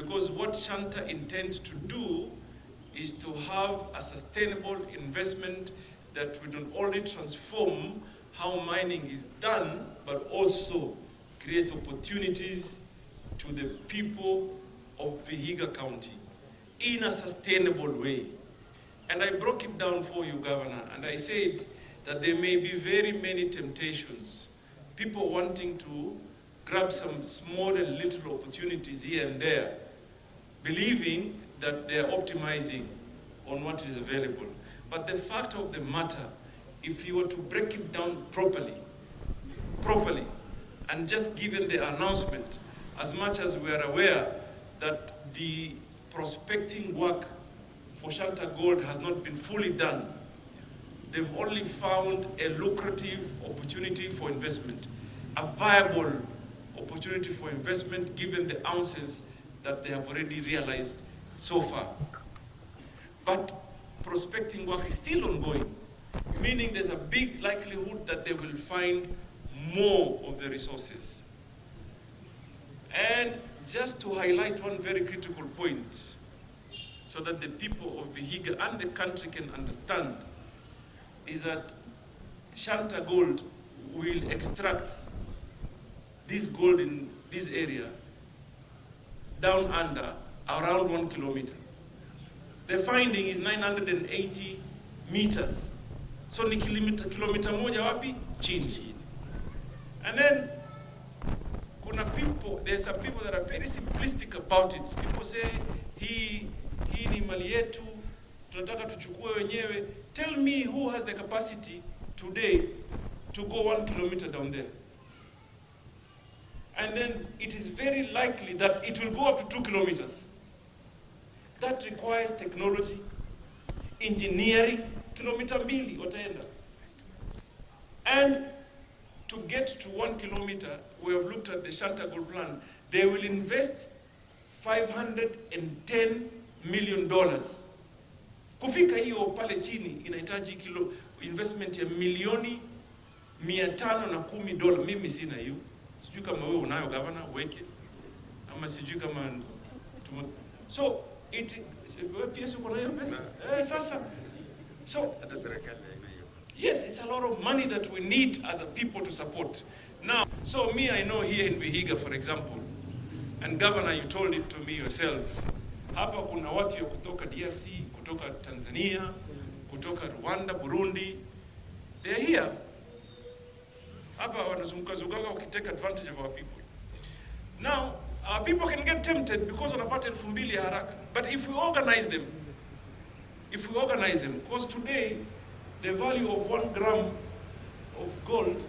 because what Shanta intends to do is to have a sustainable investment that will not only transform how mining is done, but also create opportunities to the people of Vihiga County in a sustainable way. And I broke it down for you, Governor, and I said that there may be very many temptations, people wanting to grab some small and little opportunities here and there, believing that they're optimizing on what is available. But the fact of the matter, if you were to break it down properly, and just given the announcement, as much as we are aware that the prospecting work for Shanta Gold has not been fully done, they've only found a lucrative opportunity for investment, a viable opportunity for investment given the ounces that they have already realized so far. But prospecting work is still ongoing, meaning there's a big likelihood that they will find more of the resources. And just to highlight one very critical point, so that the people of Vihiga and the country can understand, is that Shanta Gold will extract this gold in this area down under around 1 kilometer. The finding is 980 meters. So ni kilomita moja wapi? Chini. And then there's some people that are very simplistic about it. People say, hii ni mali yetu, tunataka tuchukue wenyewe. Tell me who has the capacity today to go 1 kilometer down there. And then it is very likely that it will go up to 2 kilometers. That requires technology, engineering, kilomita mbili wataenda. And to get to 1 kilometer, we have looked at the Shanta Gold plan, they will invest $510 million. Kufika hiyo pale chini inahitaji investment ya milioni $510. Mimi sina hiyo. Sijui kama wewe unayo, Governor, weke. Ama sijui kama so PS uko na hiyo pesa? Sasa. So yes, it's a lot of money that we need as a people to support. Now, so me, I know here in Vihiga, for example, and Governor, you told it to me yourself, hapa kuna watu ya kutoka DRC, kutoka Tanzania, kutoka Rwanda, Burundi. They are here. Hapa wanazunguka zunguka take advantage of our people. Now, our people can get tempted because wanapata 2,000 ya haraka. But if we organize them, because today the value of 1 gram of gold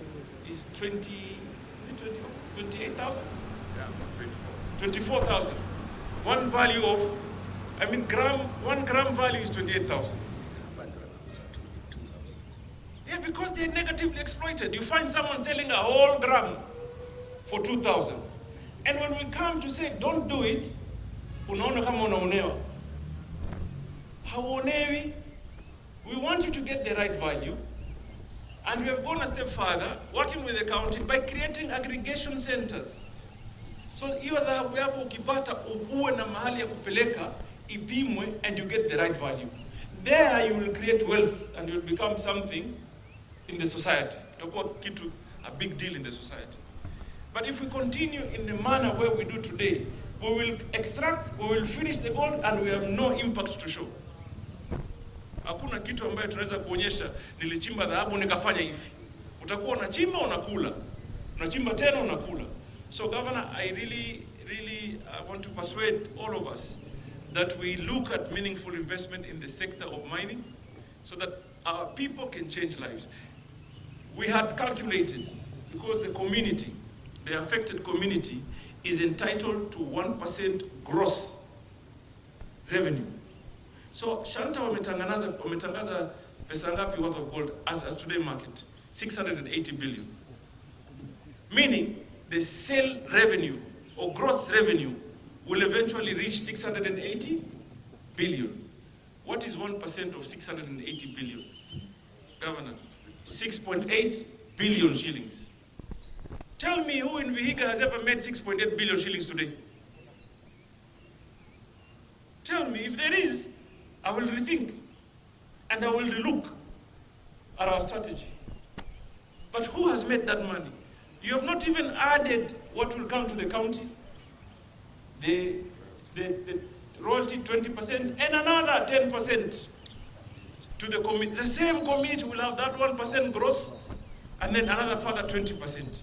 is 28,000? Yeah, 24,000. One value of, 1 gram value is 28,000. Yeah, because they're negatively exploited. You find someone selling a whole gram for 2,000. And when we come to say, don't do it, unaona kama unaonewa. Hauonewi. We want you to get the right value. And we have gone a step further, working with the county by creating aggregation centers. So hiyo dhahabu yako ukipata uwe na mahali ya kupeleka, ipimwe, and you get the right value. There you will create wealth and you will become something in the society. Itakuwa kitu, a big deal in the society. But if we continue in the manner where we do today, we will extract, we will finish the gold, and we have no impact to show. Hakuna kitu ambayo tunaweza kuonyesha nilichimba dhahabu nikafanya hivi. Utakuwa unachimba unakula. Unachimba tena unakula. So Governor, I really want to persuade all of us that we look at meaningful investment in the sector of mining so that our people can change lives. We had calculated, because the community, the affected community, is entitled to 1% gross revenue. So Shanta wametangaza pesa ngapi worth of gold as today market? 680 billion. Meaning the sale revenue or gross revenue will eventually reach 680 billion. What is 1% of 680 billion? Governor, 6.8 billion shillings. Tell me who in Vihiga has ever made 6.8 billion shillings today? me. If there is, I will rethink and I will relook at our strategy. But who has made that money? You have not even added what will come to the county, the royalty 20% and another 10% to the community. The same community will have that 1% gross and then another further 20%.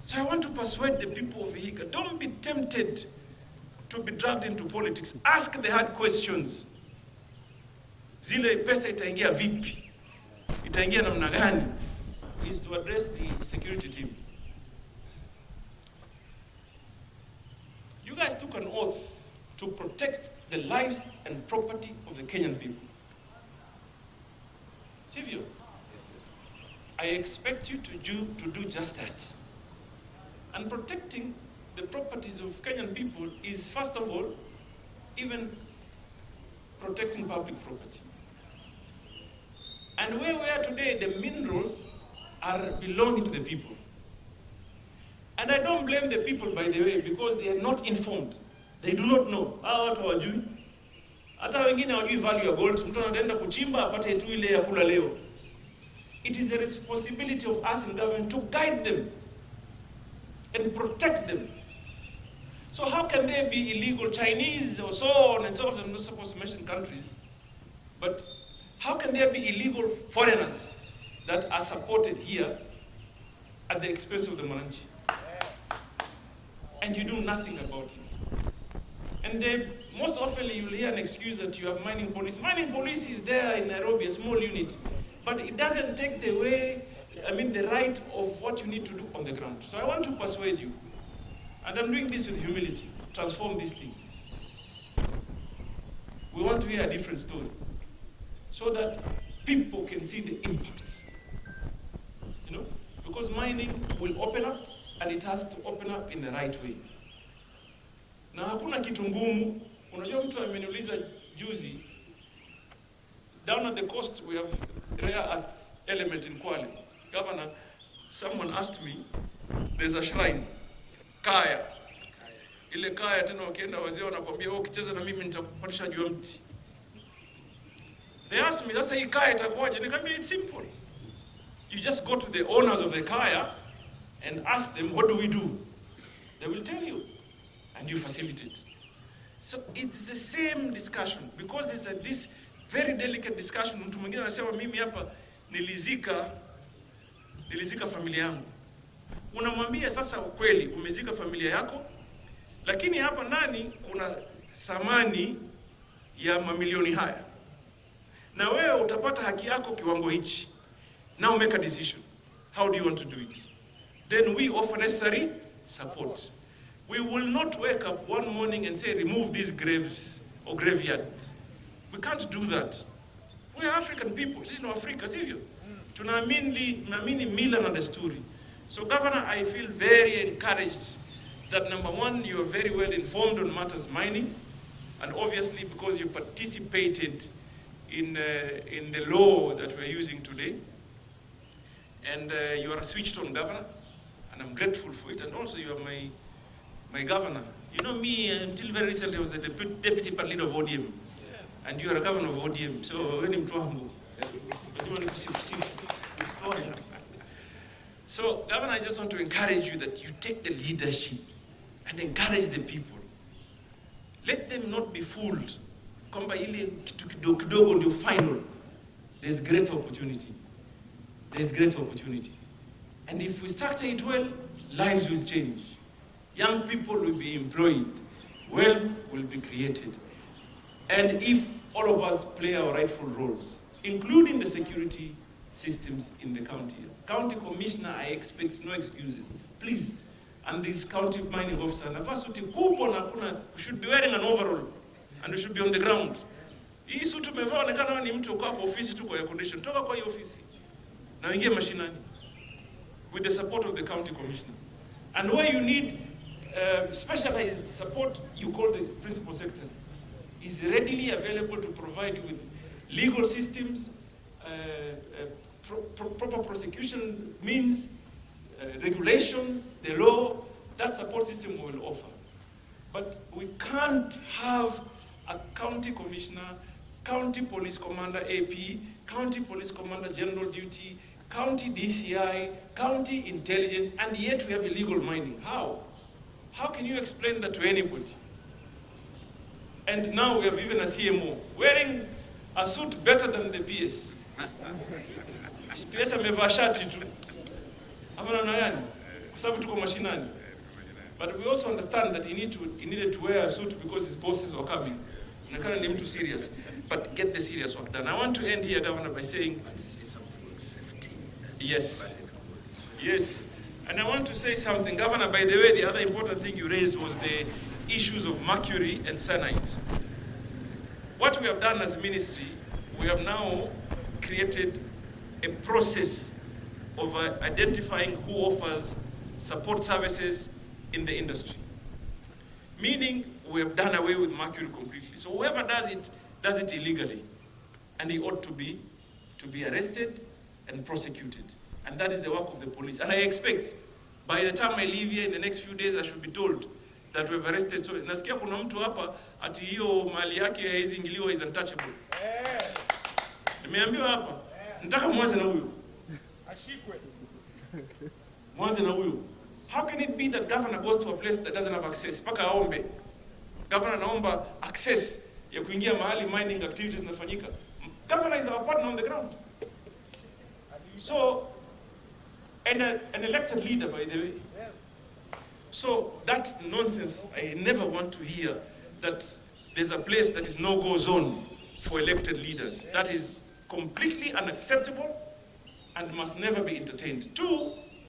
So I want to persuade the people of Vihiga, don't be tempted to be dragged into politics. Ask the hard questions. Zile pesa itaingia vipi? Itaingia namna gani? Is to address the security team. You guys took an oath to protect the lives and property of the Kenyan people. Sivyo? I expect you to do just that. And protecting the properties of Kenyan people is, first of all, even protecting public property. And where we are today, the minerals are belonging to the people. And I don't blame the people, by the way, because they are not informed. They do not know. Hawa watu hawajui. Hata wengine hawajui value ya gold. Mtu anaenda kuchimba apate tu ile ya kula leo. It is the responsibility of us in government to guide them and protect them. So how can there be illegal Chinese or so on and so forth? I'm not supposed to mention countries. But how can there be illegal foreigners that are supported here at the expense of the Mwananchi? And you do nothing about it. And most often you'll hear an excuse that you have mining police. Mining police is there in Nairobi, a small unit, but it doesn't take the right of what you need to do on the ground. So I want to persuade you, and I'm doing this with humility, transform this thing. We want to hear a different story, so that people can see the impact. You know, because mining will open up, and it has to open up in the right way. Na hakuna kitu ngumu. Unajua mtu ameniuliza juzi, down at the coast we have rare earth element in Kwale. Governor, someone asked me, there's a shrine, kaya. Ile kaya tena wakienda wazee wanakuambia wewe ukicheza na mimi nitakupatisha juu ya mti. They asked me, sasa hii kaya itakuwaje? Nikamwambia it's simple. You just go to the owners of the kaya and ask them, what do we do? They will tell you, and you facilitate. So it's the same discussion, because there's this very delicate discussion. Mtu mwingine anasema mimi hapa nilizika familia yangu. Unamwambia sasa ukweli, umezika familia yako, lakini hapa ndani kuna thamani ya mamilioni haya. Na wewe utapata haki yako kiwango hichi. Now make a decision. How do you want to do it? Then we offer necessary support. We will not wake up one morning and say, remove these graves or graveyard. We can't do that. We are African people. This is not Africa, sivyo? Tunaamini mila na desturi. So Governor, I feel very encouraged that number one, you are very well informed on matters mining, and obviously because you participated in the law that we're using today, and you are a switched on governor, and I'm grateful for it. And also you are my governor. You know me, until very recently I was the deputy party leader of ODM, and you are a governor of ODM. So when mtu wangu, so Governor, I just want to encourage you that you take the leadership and encourage the people. Let them not be fooled. Kwamba ile kitu kidogo ndio final. There's great opportunity. There's great opportunity. And if we structure it well, lives will change. Young people will be employed. Wealth will be created. And if all of us play our rightful roles, including the security systems in the county. County Commissioner, I expect no excuses. Please, and this county mining officer, should be wearing an overall, and we should be on the ground. Hii suit umevaa onekana ni mtu kwa ofisi tu kwa air condition. Toka kwa hiyo ofisi. Na ingie mashinani. With the support of the county commissioner. And where you need specialized support, you call the principal secretary. Is readily available to provide you with legal systems, proper prosecution means, regulations, the law. That support system will offer. But we can't have a county commissioner, county police commander AP, county police commander general duty, county DCI, county intelligence, and yet we have illegal mining. How? How can you explain that to anybody? And now we have even a CMO wearing a suit better than the PS. PS amevaa shati tu. Ama namna gani? Kwa sababu tuko mashinani. But we also understand that he needed to wear a suit because his bosses were coming. Nakana ni mtu serious. But get the serious work done. I want to end here, Governor, by saying safety. Yes. Yes. And I want to say something. Governor, by the way, the other important thing you raised was the issues of mercury and cyanide. What we have done as a ministry, we have now created a process of identifying who offers support services in the industry. Meaning, we have done away with mercury completely. So whoever does it illegally, and he ought to be arrested and prosecuted. And that is the work of the police. And I expect, by the time I leave here in the next few days, I should be told that we've arrested. So, nasikia kuna mtu hapa, ati hiyo mali yake haizi ingiliwa is untouchable. Nimeambiwa hapa, nataka mwanze na huyo. Ashikwe. Mwanze na huyo. How can it be that governor goes to a place that doesn't have access? Paka aombe. Governor naomba access ya kuingia mahali mining activities zinafanyika. Governor is our partner on the ground. So, and an elected leader, by the way. So that nonsense, I never want to hear that there's a place that is no-go zone for elected leaders. That is completely unacceptable and must never be entertained. Two,